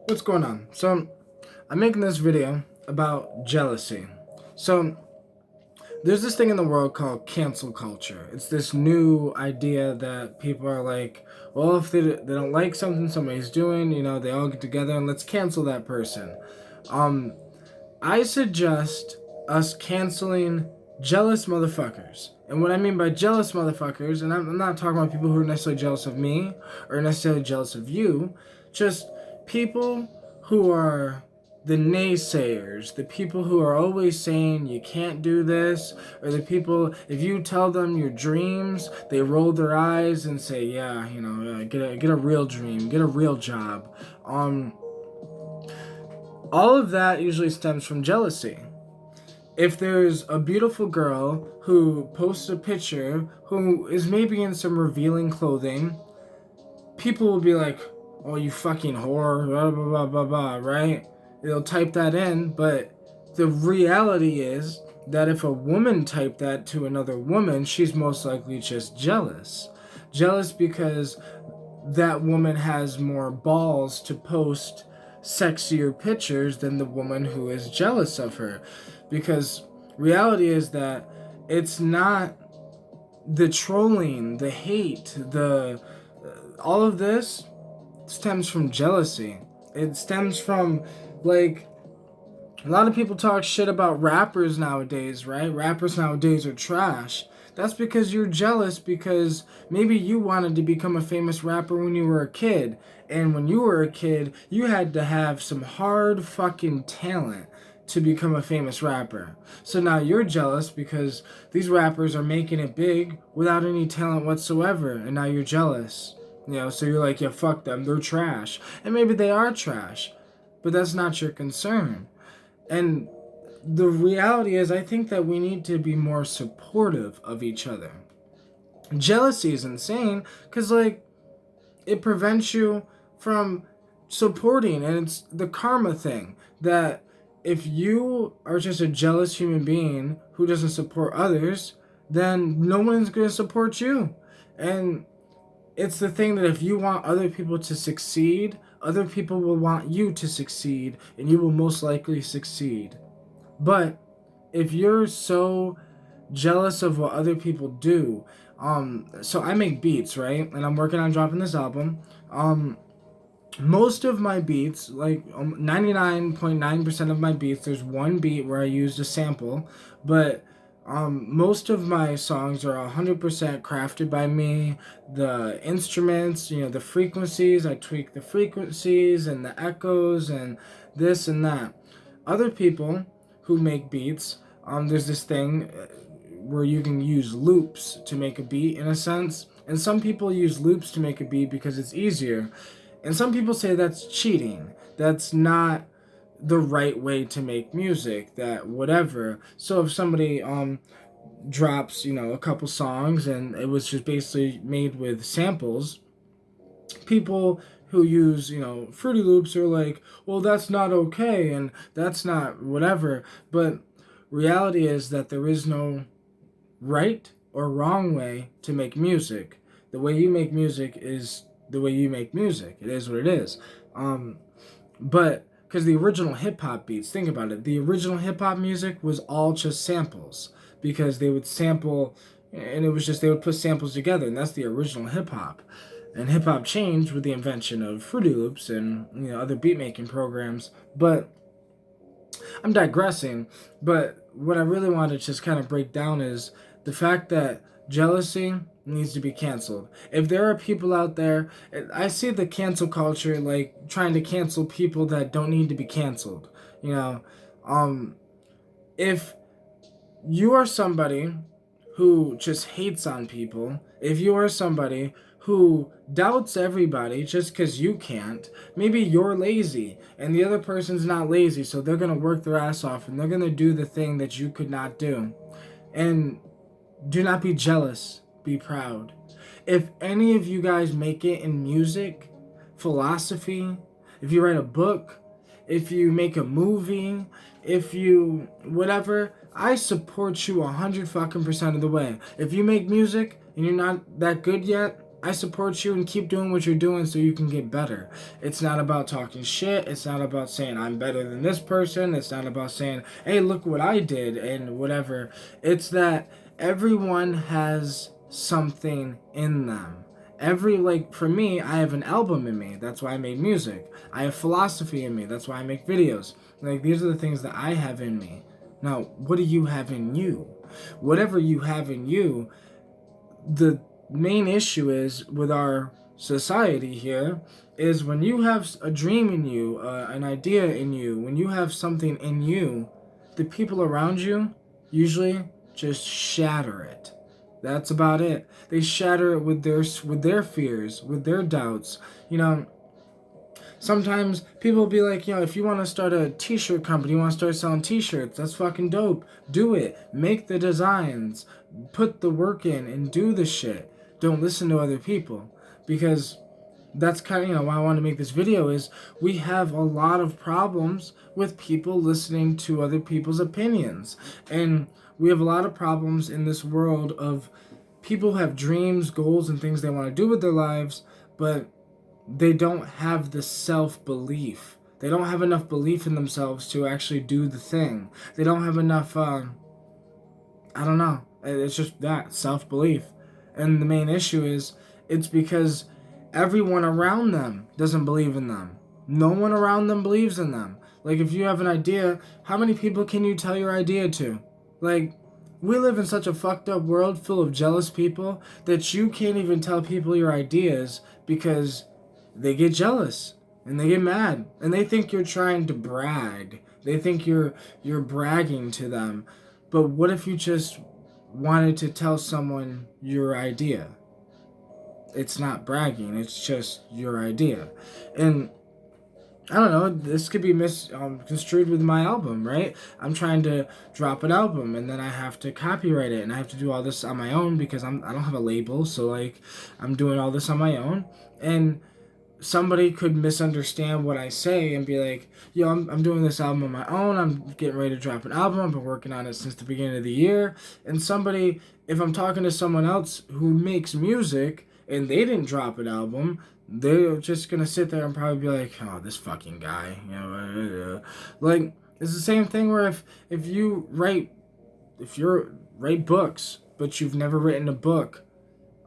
What's going on? So, I'm making this video about jealousy. So, there's this thing in the world called cancel culture. It's this new idea that people are like, well, if they don't like something somebody's doing, they all get together and let's cancel that person. Um, I suggest us canceling jealous motherfuckers. And what I mean by jealous motherfuckers, and I'm not talking about people who are necessarily jealous of me or necessarily jealous of you, just people who are the naysayers, the people who are always saying you can't do this, or the people, if you tell them your dreams, they roll their eyes and say, yeah, get a real dream, get a real job. All of that usually stems from jealousy. If there's a beautiful girl who posts a picture who is maybe in some revealing clothing, people will be like, oh, you fucking whore, blah, blah, blah, blah, blah, right? They'll type that in, but the reality is that if a woman typed that to another woman, she's most likely just jealous. Jealous because that woman has more balls to post sexier pictures than the woman who is jealous of her. Because reality is that it's not the trolling, the hate, the all of this stems from jealousy. It stems from, like, a lot of people talk shit about rappers nowadays, right? Rappers nowadays are trash. That's because you're jealous because maybe you wanted to become a famous rapper when you were a kid. And when you were a kid, you had to have some hard fucking talent to become a famous rapper. So now you're jealous because these rappers are making it big without any talent whatsoever. And now you're jealous. So you're like, yeah, fuck them, they're trash. And maybe they are trash, but that's not your concern. And the reality is, I think that we need to be more supportive of each other. Jealousy is insane because, like, it prevents you from supporting, and it's the karma thing that if you are just a jealous human being who doesn't support others, then no one's going to support you. And it's the thing that if you want other people to succeed, other people will want you to succeed, and you will most likely succeed. But if you're so jealous of what other people do, so I make beats, right? And I'm working on dropping this album. Most of my beats, like 99.9% of my beats, there's one beat where I used a sample, but most of my songs are 100% crafted by me. The instruments, the frequencies, I tweak the frequencies and the echoes and this and that. Other people who make beats, there's this thing where you can use loops to make a beat in a sense. And some people use loops to make a beat because it's easier. And some people say that's cheating. That's not the right way to make music, that whatever. So if somebody drops, a couple songs and it was just basically made with samples, people who use, Fruity Loops are like, well, that's not okay and that's not whatever. But reality is that there is no right or wrong way to make music. The way you make music is the way you make music. It is what it is. But because the original hip hop beats, think about it, the original hip hop music was all just samples because they would sample, and it was just they would put samples together, and that's the original hip hop. And hip hop changed with the invention of Fruity Loops and other beat making programs. But I'm digressing. But what I really wanted to just kind of break down is the fact that jealousy needs to be canceled. If there are people out there, I see the cancel culture like trying to cancel people that don't need to be canceled. If you are somebody who just hates on people, if you are somebody who doubts everybody just because you can't, maybe you're lazy and the other person's not lazy, so they're going to work their ass off and they're going to do the thing that you could not do. And do not be jealous, be proud. If any of you guys make it in music, philosophy, if you write a book, if you make a movie, if you whatever, I support you 100 fucking percent of the way. If you make music and you're not that good yet, I support you and keep doing what you're doing so you can get better. It's not about talking shit. It's not about saying I'm better than this person. It's not about saying, hey, look what I did and whatever. It's that everyone has something in them. Like, for me, I have an album in me. That's why I make music. I have philosophy in me. That's why I make videos. Like, these are the things that I have in me. Now, what do you have in you? Whatever you have in you, the main issue is with our society here is when you have a dream in you, an idea in you, when you have something in you, the people around you usually just shatter it. That's about it. They shatter it with their fears, with their doubts. Sometimes people will be like, if you want to start a t-shirt company, you want to start selling t-shirts, that's fucking dope. Do it. Make the designs. Put the work in and do the shit. Don't listen to other people. Because that's kind of, why I want to make this video is we have a lot of problems with people listening to other people's opinions. And we have a lot of problems in this world of people who have dreams, goals, and things they want to do with their lives, but they don't have the self-belief. They don't have enough belief in themselves to actually do the thing. They don't have enough, I don't know. It's just that, self-belief. And the main issue is, it's because everyone around them doesn't believe in them. No one around them believes in them. Like, if you have an idea, how many people can you tell your idea to? Like, we live in such a fucked up world full of jealous people that you can't even tell people your ideas because they get jealous and they get mad and they think you're trying to brag. They think you're bragging to them. But what if you just wanted to tell someone your idea? It's not bragging, it's just your idea. And I don't know, this could be misconstrued with my album, right? I'm trying to drop an album and then I have to copyright it and I have to do all this on my own because I don't have a label, so like I'm doing all this on my own. And somebody could misunderstand what I say and be like, I'm doing this album on my own. I'm getting ready to drop an album. I've been working on it since the beginning of the year. And somebody, if I'm talking to someone else who makes music and they didn't drop an album, they're just going to sit there and probably be like, oh, this fucking guy. Like, it's the same thing where if you write books, but you've never written a book,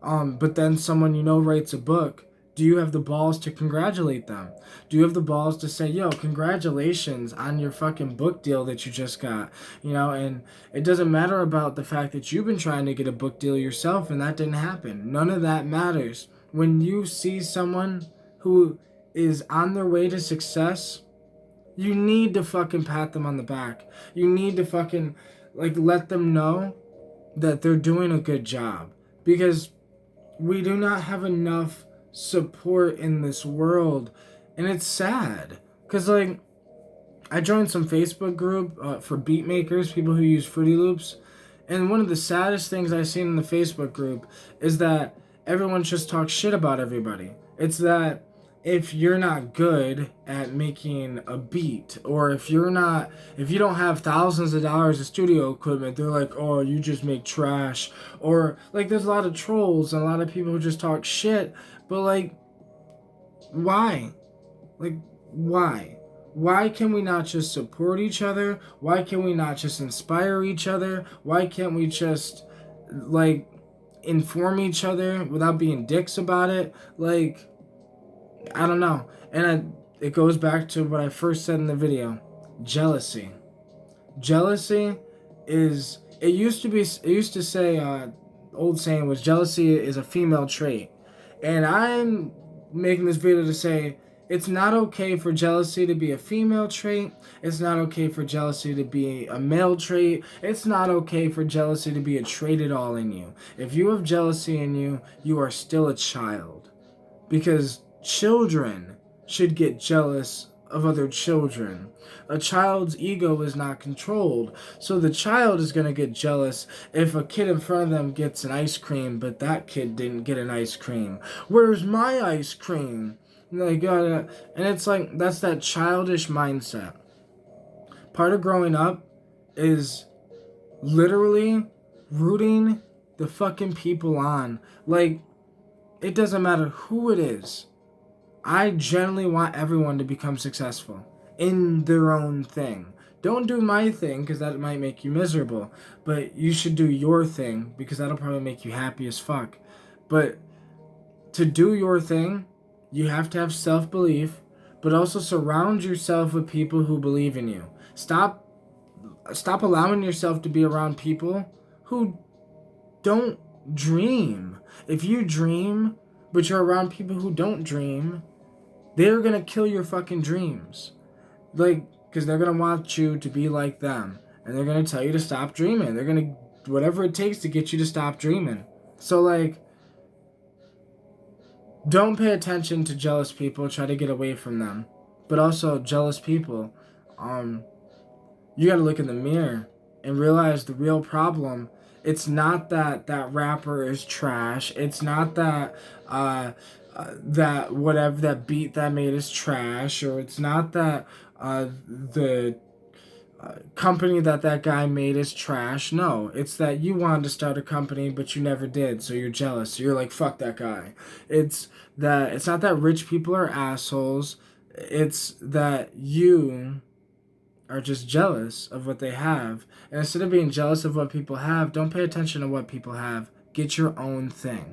but then someone writes a book, do you have the balls to congratulate them? Do you have the balls to say, congratulations on your fucking book deal that you just got? And it doesn't matter about the fact that you've been trying to get a book deal yourself and that didn't happen. None of that matters. When you see someone who is on their way to success, you need to fucking pat them on the back. You need to fucking, let them know that they're doing a good job. Because we do not have enough support in this world, and it's sad because I joined some Facebook group for beat makers, people who use Fruity Loops, and one of the saddest things I've seen in the Facebook group is that everyone just talks shit about everybody. It's that if you're not good at making a beat, or if you don't have thousands of dollars of studio equipment, they're like, oh, you just make trash. Or there's a lot of trolls and a lot of people who just talk shit. But why? Why? Why can we not just support each other? Why can we not just inspire each other? Why can't we just inform each other without being dicks about it? I don't know. And it goes back to what I first said in the video. Jealousy. Jealousy is, it used to say, old saying was, jealousy is a female trait. And I'm making this video to say, it's not okay for jealousy to be a female trait. It's not okay for jealousy to be a male trait. It's not okay for jealousy to be a trait at all in you. If you have jealousy in you, you are still a child. Because children should get jealous of other children. A child's ego is not controlled, so the child is going to get jealous if a kid in front of them gets an ice cream, but that kid didn't get an ice cream. Where's my ice cream? And it's that's that childish mindset. Part of growing up is literally rooting the fucking people on. It doesn't matter who it is. I generally want everyone to become successful in their own thing. Don't do my thing because that might make you miserable. But you should do your thing because that'll probably make you happy as fuck. But to do your thing, you have to have self-belief, but also surround yourself with people who believe in you. Stop allowing yourself to be around people who don't dream. If you dream, but you're around people who don't dream, they're gonna kill your fucking dreams. Like, because they're gonna want you to be like them. And they're gonna tell you to stop dreaming. They're gonna, whatever it takes to get you to stop dreaming. So, like, don't pay attention to jealous people. Try to get away from them. But also, jealous people, you gotta look in the mirror and realize the real problem. It's not that that rapper is trash. It's not that that whatever that beat that made is trash, or it's not that the company that that guy made is trash. No, it's that you wanted to start a company but you never did, so you're jealous. So you're like, fuck that guy. It's not that rich people are assholes. It's that you are just jealous of what they have. And instead of being jealous of what people have, don't pay attention to what people have. Get your own thing.